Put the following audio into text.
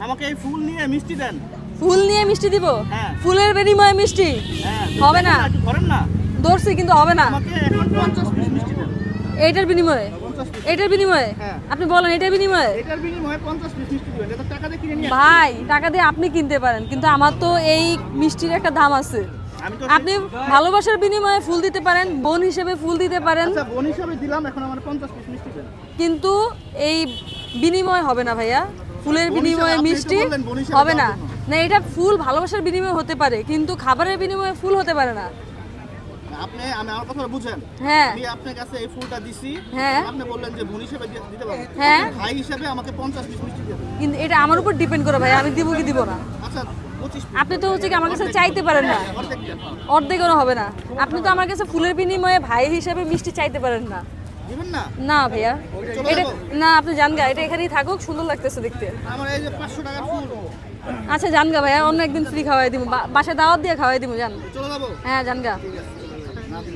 আমাকে এই ফুল নিয়ে মিষ্টি দেন। ফুল নিয়ে মিষ্টি দিব? হ্যাঁ। ফুলের বিনিময়ে মিষ্টি হ্যাঁ, হবে না। একটু করেন না। ধরছি কিন্তু হবে না। আমাকে এখন 50 পিস মিষ্টি দেন। এইটার বিনিময়ে? 50 পিস। এটার বিনিময়ে? হ্যাঁ। আপনি বলেন এটার বিনিময়ে? এটার বিনিময়ে 50 পিস মিষ্টি দিবেন। এটা টাকা দিয়ে কিনে নিয়ে ভাই টাকা দিয়ে আপনি কিনতে পারেন, কিন্তু আমার তো এই মিষ্টির একটা দাম আছে। আমি তো আপনি ভালোবাসার বিনিময়ে ফুল দিতে পারেন, বোন হিসেবে ফুল দিতে পারেন, আচ্ছা বোন হিসাবে দিলাম, এখন আমার 50 পিস মিষ্টি দেন। কিন্তু এই বিনিময় হবে না ভাইয়া। ফুলের বোন বিনিময়ে হিসাবে আপনি মিষ্টি তো বললেন বোন হিসাবে হবে না। দেওয়ার জন্য। না, এটা ফুল ভালোবাসার বিনিময়ে হতে পারে, কিন্তু খাবারের বিনিময়ে ফুল হতে পারে না। আপনি আমার কথা বুঝেন। হ্যাঁ আমি আপনার কাছে এই ফুলটা দিছি, হ্যাঁ। আপনি বললেন যে বোন হিসেবে দিতে পারবেন। হ্যাঁ। ভাই হিসেবে আমাকে 50 পিস মিষ্টি দেন। কিন্তু এটা আমার উপর ডিপেন্ড করে ভাই, আমি দিব কি দিব না। আচ্ছা 25 পিস। আপনি তো হচ্ছে কি আমার কাছে চাইতে পারেন না, অর্ধেক দেন। অর্ধেকও হবে না। আপনি তো আমার কাছে ফুলের বিনিময়ে ভাই হিসেবে মিষ্টি চাইতে পারেন না। দিবেন না? না ভাইয়া, চলে এটা যাবো? না, আপনি জান গা, এটা এখানেই থাকুক, সুন্দর লাগতেছে দেখতে। আমার এই যে 500 টাকার ফুল। আচ্ছা জান গা ভাইয়া, অন্য একদিন ফ্রি খাওয়াই দিব, বাসায় দাওয়াত দিয়ে খাওয়াই দিব, জান। চলে যাবো? হ্যাঁ জান গা। ঠিক আছে। না দিলে